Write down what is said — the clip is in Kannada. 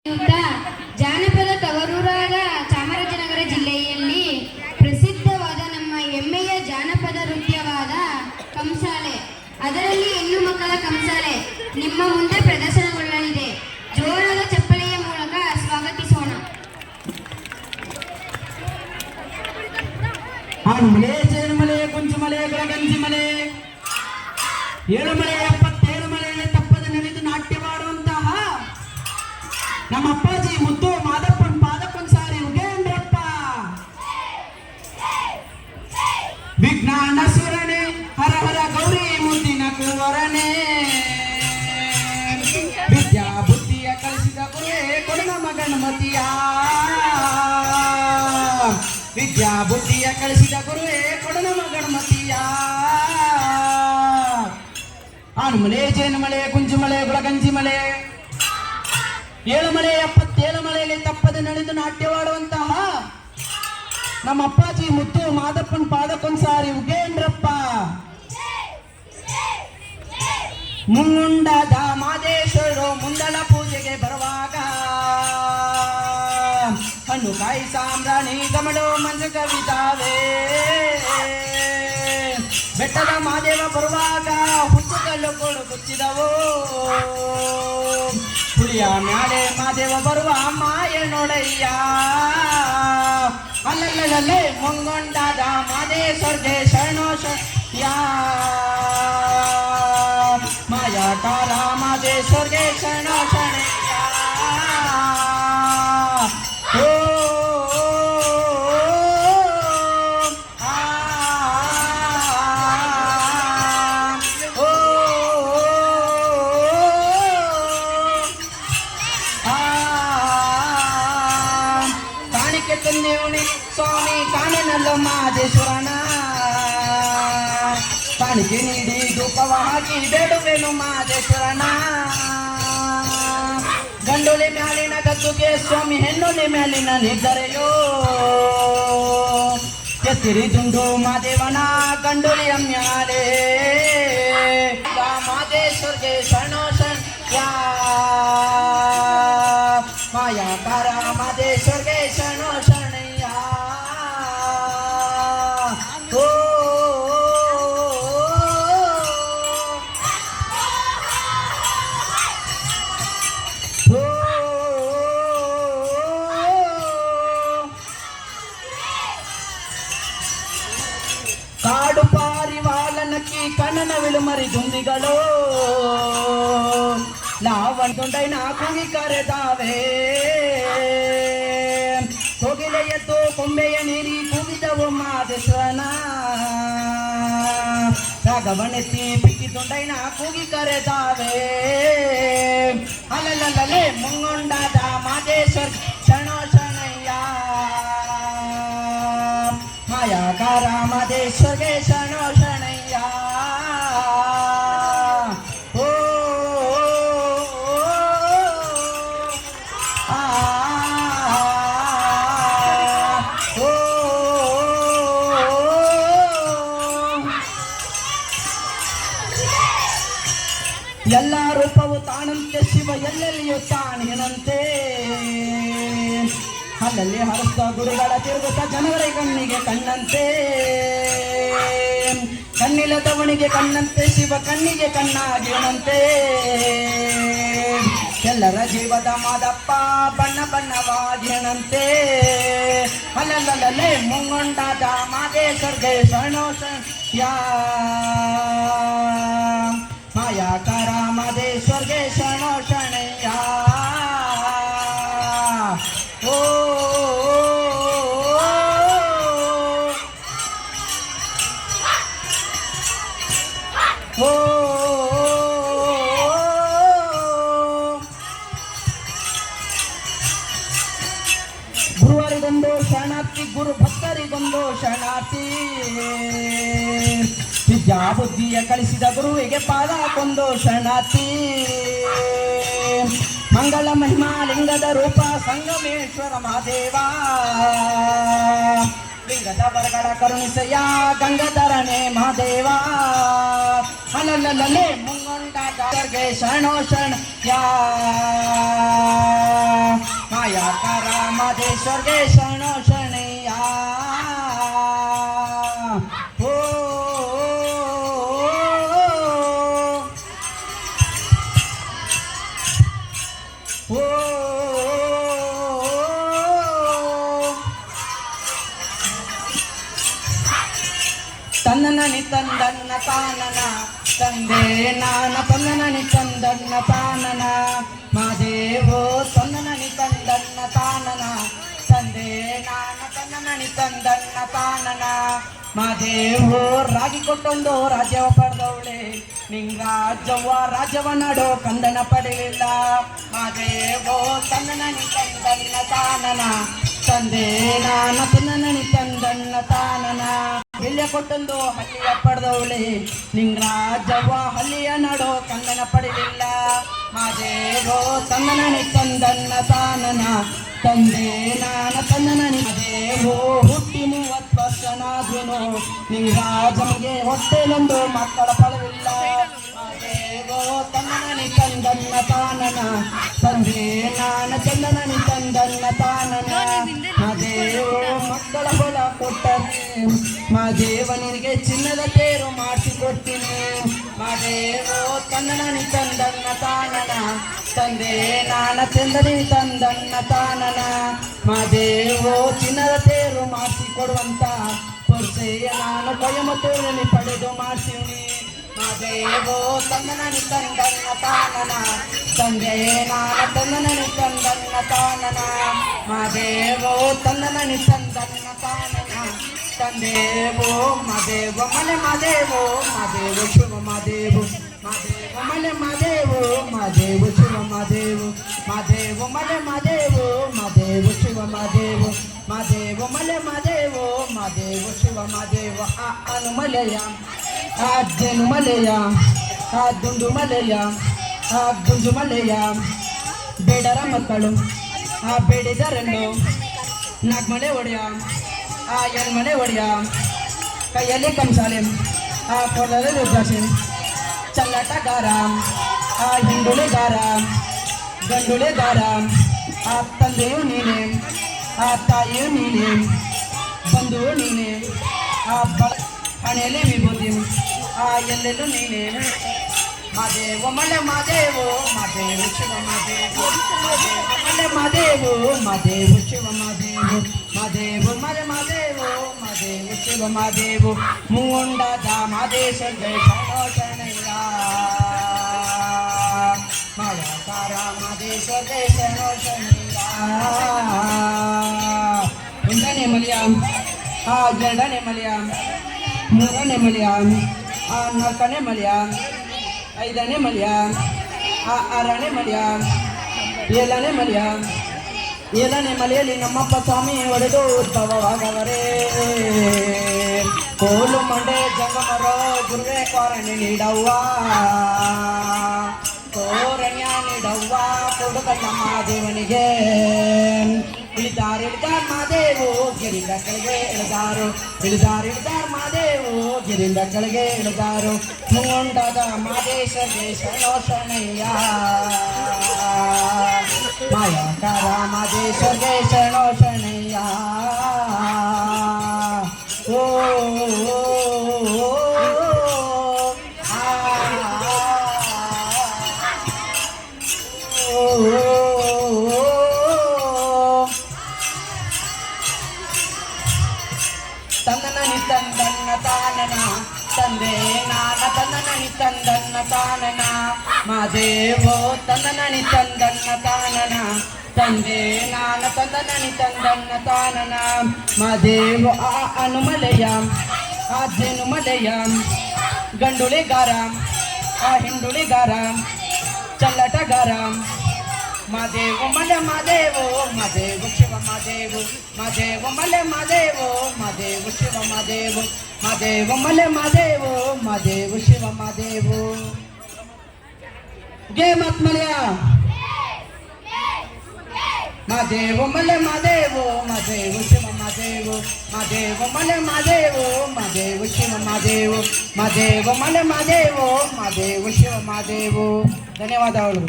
ಜಾನಪದ ತವರೂರಾದ ಚಾಮರಾಜನಗರ ಜಿಲ್ಲೆಯಲ್ಲಿ ಪ್ರಸಿದ್ಧವಾದ ನಮ್ಮ ಹೆಮ್ಮೆಯ ಜಾನಪದ ನೃತ್ಯವಾದ ಕಂಸಾಳೆ, ಅದರಲ್ಲಿ ಹೆಣ್ಣು ಮಕ್ಕಳ ಕಂಸಾಳೆ ನಿಮ್ಮ ಮುಂದೆ ಪ್ರದರ್ಶನಗೊಳ್ಳಲಿದೆ. ಜೋರಾದ ಚಪ್ಪಳೆಯ ಮೂಲಕ ಸ್ವಾಗತಿಸೋಣ. ಮಲೆ ಚೇರುಮಲೆ ಕುಂಚುಮಲೆ ಗಂಜಿಮಲೆ ಏಳುಮಲೆ 77 ಮಲೆಯಲ್ಲಿ ತಪ್ಪದ ನೆನೆದು ನಾಟ್ಯವಾಡುವಂತಹ ನಮ್ಮ ಅಪ್ಪಾಜಿ ಮುದ್ದು ಮಾದಪ್ಪನ್ ಪಾದಪ್ಪನ್ ಸಾರಿ ಉಗೇಂದ್ರಪ್ಪ ವಿಜ್ಞಾನ ಸುರನೆ ಹರ ಹರ ಗೌರಿ ಮುದ್ದಿನ ಕುವರನೆ ವಿದ್ಯಾ ಬುದ್ಧಿಯ ಕಲಿಸಿದ ಗುರುವೇ ಕೊಡು ನಮ್ಮ ಗಣಮತಿಯ ವಿದ್ಯಾ ಬುದ್ಧಿಯ ಕಲಿಸಿದ ಗುರುವೇ ಕೊಡು ನಮ್ಮ ಗಣಮತಿಯ ಆನುಮಲೆ ಜೇನುಮಲೆ ಕುಂಜುಮಲೆ ಗುಳಗಂಜಿಮಲೆ ಏಳುಮಲೆ 77 ಮಲೆಯಲ್ಲಿ ತಪ್ಪದೆ ನಡೆದು ನಾಟ್ಯವಾಡುವಂತಹ ನಮ್ಮ ಅಪ್ಪಾಜಿ ಮುತ್ತು ಮಾದಪ್ಪನ್ ಪಾದಪ್ಪನ್ ಸಾರಿ ಉಗೇಂದ್ರಪ್ಪ ಮುಂಗುಂಡದ ಮಾದೇಶ್ವರರು ಮುಂದಲ ಪೂಜೆಗೆ ಬರುವಾಗ ಹಣ್ಣು ಕಾಯಿ ಸಾಮ್ರಾಣಿ ಗಮಡು ಮಂಜು ಕವಿತಾವೆ ಬೆಟ್ಟದ ಮಾದೇವ ಬರುವಾಗ ಹುಚ್ಚುಗಲ್ಲು ಕೊಡು ಕುಚ್ಚಿದವು ಹುಲಿಯ ಮ್ಯಾಲೆ ಮಾದೇವ ಬರುವ ಮಾಯ ನೋಡಯ್ಯ ಅಲ್ಲಲ್ಲೇ ಮುಂಗೊಂಡಾದ ಮಾದೇಶ್ವರ್ಗೆ ಶರಣೋ ಯಾ ಮಾಯಾಕಾರ ಮಾದೇಶ್ವರ್ಗೆ ಶರಣೋ ಶರಣಯ್ಯ ಸ್ವಾಮಿ ಕಾಣನಲ್ಲೋ ಮಾದೇಶ್ವರನ ಕಾಣಿಕೆ ನೀಡಿ ಧೂಪವ ಹಾಕಿ ಬೇಡುವೆನು ಮಾದೇಶ್ವರನ ಗಂಡೊಲೆ ಮ್ಯಾಲಿನ ಗದ್ದುಗೆ ಸ್ವಾಮಿ ಹೆಣ್ಣೊಲೆ ಮ್ಯಾಲಿನ ನಿದ್ದರೆಯೋ ಎತ್ತಿರಿ ದುಂಡು ಮಾದೇವನ ಗಂಡೊಲಿಯ ಮ್ಯಾಲೆ ಮಾದೇಶ್ವರ್ಗೆ ಶರಣೋ ಶರಣ್ಯ ಮಾಯಾಕಾರ ಮಾದೇಶ್ವರ್ಗೆ ಶರಣೋ ಶರಣಯ್ಯ ಓ ಕಾಡು ಪಾರಿವಾಳನಕ್ಕಿ ಕಣ್ಣನ ವಿಳುಮರಿ ದುಂದಿಗಳು ಲಾವಣ್ ಕೂಗಿ ಕರೆದಾವೆ ಕೋಗಿಲೆ ಎದ್ದು ಕೊಂಬೆಯ ನೀರಿ ಕೂಗಿದವು ಮಾದೇಶ್ವರನ ರಾಗವನೆತ್ತಿ ಪಿಕ್ಕಿ ತೊಂಡೈನ ಕೂಗಿ ಕರೆದಾವೆ ಅಲ್ಲಲ್ಲೇ ಮುಂಗೊಂಡಾದ ಮಾದೇಶ್ವರ್ ಶರಣೋ ಶರಣಯ್ಯ ಮಾಯಾಕಾರ ಮಾದೇಶ್ವರ್ಗೆ ಶರಣೋ ಶರಣಯ್ಯ ಎಲ್ಲ ರೂಪವು ತಾನಂತೆ ಶಿವ ಎಲ್ಲೆಲ್ಲಿಯೂ ತಾನೇನಂತೆ ಅಲ್ಲಲ್ಲಿ ಹರಸ್ತ ಗುರುಗಳ ತಿರುಗುತ್ತ ಜನರ ಕಣ್ಣಿಗೆ ಕಣ್ಣಂತೆ ಕಣ್ಣಿಲ್ಲದವನಿಗೆ ಕಣ್ಣಂತೆ ಶಿವ ಕಣ್ಣಿಗೆ ಕಣ್ಣಾಗೇನಂತೆ ಎಲ್ಲರ ಜೀವದ ಮಾದಪ್ಪ ಬಣ್ಣ ಬಣ್ಣವಾಗೇನಂತೆ ಅಲ್ಲಲ್ಲೇ ಮುಂಗೊಂಡಾದ ಮಾದೇಶ್ವರ್ಗೆ ಶರಣೋ ಶರಣ್ಯ ಮಾಯಾಕಾರ ಮಾದೇಶ್ವರ್ಗೆ ಶರಣೋ ಶರಣಯ್ಯ ಓ ಗುರುವರಿಗೊಂದು ಶರಣಾರ್ಥಿ ಗುರು ಭಕ್ತರಿಗೊಂದು ಶರಣಾರ್ಥಿ ವಿದ್ಯಾ ಬುದ್ಧಿಯ ಕಲಿಸಿದ ಗುರುವಿಗೆ ಪಾದಕ್ಕೊಂದು ಶರಣಾರ್ಥಿ ಮಂಗಳ ಮಹಿಮಾ ಲಿಂಗದ ರೂಪ ಸಂಗಮೇಶ್ವರ ಮಹಾದೇವ ಲಿಂಗದ ಬರಗಳ ಕರುಣಿಸಯ್ಯ ಗಂಗಾಧರನೇ ಮಹಾದೇವ ಅಲ್ಲಲ್ಲೇ ಮುಂಗೊಂಡ ಶರಣೋ ಶರಣ್ಯ ಮಾದೇಶ್ವರ್ಗೆ ಶರಣೋ ಶರಣಯ್ಯ ಓ ಓ ತನ್ನನನಿ ತಂದನ್ನ ತಾನನ ತಂದೆ ನಾನ ತನ್ನನನಿ ತಂದನ್ನ ತಾನನ ಮಾದೇವೋ ತನ್ನನನಿ ತಂದನ್ನ ತಾನನ ತಂದೆ ನಾನ ತನ್ನನನಿ ತಂದನ್ನ ತಾನನ ಮಾದೇವೋ ರಾಗಿ ಕೊಟ್ಟೊಂದು ರಾಜ್ಯವ ಪಡೆದವಳೆ ನಿಂಗಾಜವ್ವ ರಾಜ್ಯವ ನಾಡೋ ಕಂದನ ಪಡೆಯಲಿಲ್ಲ ಮಾದೇವೋ ತನ್ನನನಿ ತಂದನ್ನ ತಾನನ ತಂದೆ ನಾನ ತನ್ನನನಿ ತಂದನ್ನ ತಾನನ ಬೆಳ್ಳಿಯ ಕೊಟ್ಟೊಂದು ಹಳ್ಳಿಯ ಪಡೆದವಳೆ ನಿಂಗರಾಜವ್ವ ಹಳ್ಳಿಯ ನಾಡೋ ಕಂದನ ಪಡೆಯಲಿಲ್ಲ ಮಾದೇವೋ ತನ್ನನನಿ ತಂದನ್ನ ತಾನನ ತಂದೆ ನಾನ ತನ್ನನನಿ ಮಾದೇವೋ ಹುಟ್ಟಿ 30 ವರ್ಷನಾದ್ರೂ ನಿಂಗರಾಜನಿಗೆ ಹೊಟ್ಟೆಲೊಂದು ಮಕ್ಕಳ ಫಲವಿಲ್ಲ ಮಾದೇವೋ ತನ್ನನನಿ ತಂದನ್ನ ತಾನನ ತಂದೆ ನಾನ ಚಂದನನಿ ತಂದನ್ನ ತಾನನ ಮಾದೇವೋ ಮಕ್ಕಳ ಹೊಲ ಕೊಟ್ಟನೆ ಮಾದೇವನಿಗೆ ಚಿನ್ನದ ತೇರು ಮಾಡಿಸಿಕೊಡ್ತೀನಿ ಮಾದೇವೋ ತನ್ನನನಿ ತಂದನ್ನ ತಾನನ ತಂದೆ ನಾನ ಚಂದನಿ ತಂದನ್ನ ತಾನನ ಮಾದೇವೋ ಚಿನ್ನದ ತೇರು ಮಾಡಿಸಿಕೊಡುವಂತ ಪುರುಷೆಯ ನಾನು ಕೊಯಮತ್ತೂರಲ್ಲಿ ಪಡೆದು ಮಾಡ್ತೀವಿ ಮಾದೇವೋ ತನ್ನನನಿ ತಂದನ್ನ ತಾನನ ತಂದೆ ನಾನ ತನ್ನನನಿ ತಂದನ್ನ ತಾನನ ಮಾದೇವೋ ತನ್ನನನಿ ತಂದನ್ನ ತಾನನ ತಂದೇವೋ ಮಾದೇವ ಮಲೆ ಮಾದೇವೋ ಮಾದೇವ ಶಿವ ಮಾದೇವು ಮಾದೇವ ಮಲೆ ಮಾದೇವೋ ಮಾದೇವ ಶಿವ ಮಾದೇವು ಮಾದೇವ ಮಲೆ ಮಾದೇವೋ ಮಾದೇವ ಶಿವ ಮಾದೇವು ಮಾದೇವ ಮಲೆ ಮಾದೇವೋ ಮಾದೇವ ಶಿವ ಮಾದೇವ ಆ ಅನುಮಲೆಯ ಆ ಜೇನು ಮಲೆಯ ಆ ದುಂಡು ಮಲೆಯ ಆ ಗುಂಜು ಮಲೆಯ ಬೇಡರ ಮಕ್ಕಳು ಆ ಬೇಡಿದರನ್ನು ನಾಗ್ಮಲೆ ಒಡೆಯ ಆ ಎಲ್ಮನೆ ಒಡೆಯ ಕೈಯಲ್ಲಿ ಕಂಸಾಲೆ ಆ ಕೊಡಲಿ ರುದ್ರಾಕ್ಷಿ ಚಲ್ಲಟಗಾರ ಆ ಹಿಂಡುಳಿಗಾರ ಗಂಡುಳಿಗಾರ ಆ ತಂದೆಯು ನೀನೆ ಆ ತಾಯಿಯು ನೀನೆ ಬಂಧುವು ನೀನೆ ಆ ಹಣೆಯಲ್ಲಿ ವಿಭೂತಿ ಆ ಎಲ್ಲೆಲ್ಲೂ ನೀನೆ ಮಾದೇವ ಮಲೆ ಮಾದೇವೋ ಮಾದೇವ ಶಿವ ಮಾದೇವ ಮಲೆ ಮಾದೇವೋ ಮಾದೇವ ಶಿವ ಮಾದೇವ ಮಾದೇವ ಮಲೆ ಮಾದೇವೋ ಮಾದೇವ ಶಿವ ಮಾದೇವ ಮುಂಗೊಂಡದ ಮಾದೇಶ್ವರ್ಗೆ ಶರಣೋ ಶರಣಯ್ಯ ಮಾಯಾಕಾರ ಮಾದೇಶ್ವರ್ಗೆ ಶರಣೋ ಶರಣಯ್ಯ ಒಂದನೇ ಮಲಿಯ ಆ ಎರಡನೇ ಮಲಿಯ ಮೂರನೇ ಮಲಿಯ ಆ ನಾಲ್ಕನೇ ಮಲಿಯ ಐದನೇ ಮಲಿಯ ಆ ಆರನೇ ಮಲಿಯ ಏಳನೇ ಮಲಿಯ ಏಳನೇ ಮಲೆಯಲ್ಲಿ ನಮ್ಮಪ್ಪ ಸ್ವಾಮಿ ಒಡೆದು ಉದ್ಭವವಾಗವರೇ ಕೋಲು ಮಂಡೆ ಜಂಗಮರೋ ಗುರುವೆ ಕೋರಣೆ ನೀಡವ್ವ ಕೋರಣ್ಯ ನೀಡವ್ವ ಕೊಡುಗಲ್ಲ ಮಾದೇವನಿಗೆ ಇಳಿದಾರ ಮಾದೇವು ಗಿರಿಂದ ಕೆಳಗೆ ಇಳಿದಾರು ಇಳಿದಾರ ಮಾದೇವು ಗಿರಿಂದ ಕೆಳಗೆ ಇಳಿದಾರು ಮುಂಗೊಂಡದ ಮಾದೇಶ್ವರ್ಗೆ ಶರಣೋ ಶರಣಯ್ಯ ಮಾಯಾಕಾರ ಮಾದೇಶ್ವರ್ಗೆ ಶರಣೋ ಶರಣಯ್ಯ ಓ ತನ್ನನನಿ ತಂದನ್ನ ತಾನನ ತಂದೆ ನಾನ ತನ್ನನನಿ ತಂದನ್ನ ತಾನನ ಮಾದೇವೋ ತನ್ನನನಿ ತಂದನ್ನ ತಾನನ ತಂದೆ ನಾನ ತನ್ನನನಿ ತಂದನ್ನ ತಾನನ ಮಾದೇವ ಆ ಅನುಮಲೆಯ ಆ ಜೇನುಮಲೆಯ ಗಂಡುಳಿಗಾರ ಆ ಹಿಂಡುಳಿಗಾರ ಚಲ್ಲಟಗಾರ ಮಾದೇವ ಮಲೆ ಮಾದೇವೋ ಮಾದೇವ ಶಿವ ಮಾದೇವು ಮಾದೇವ ಮಲೆ ಮಾದೇವೋ ಮಾದೇವ ಶಿವ ಮಾದೇವು ಮಾದೇವ ಮಲೆ ಮಾದೇವೋ ಮಾದೇವ ಶಿವ ಮಾದೇವು ಗೆ ಮತ್ ಮಲೆಯ ಮಾದೇವ ಮಲೆ ಮಾದೇವೋ ಮಾದೇವ ಶಿವ ಮಾದೇವು ಮಾದೇವ ಮಲೆ ಮಾದೇವೋ ಮಾದೇವ ಶಿವ ಮಾದೇವು ಮಾದೇವ ಮಲೆ ಮಾದೇವೋ ಮಾದೇವ ಶಿವ ಮಾದೇವು ಧನ್ಯವಾದಗಳು.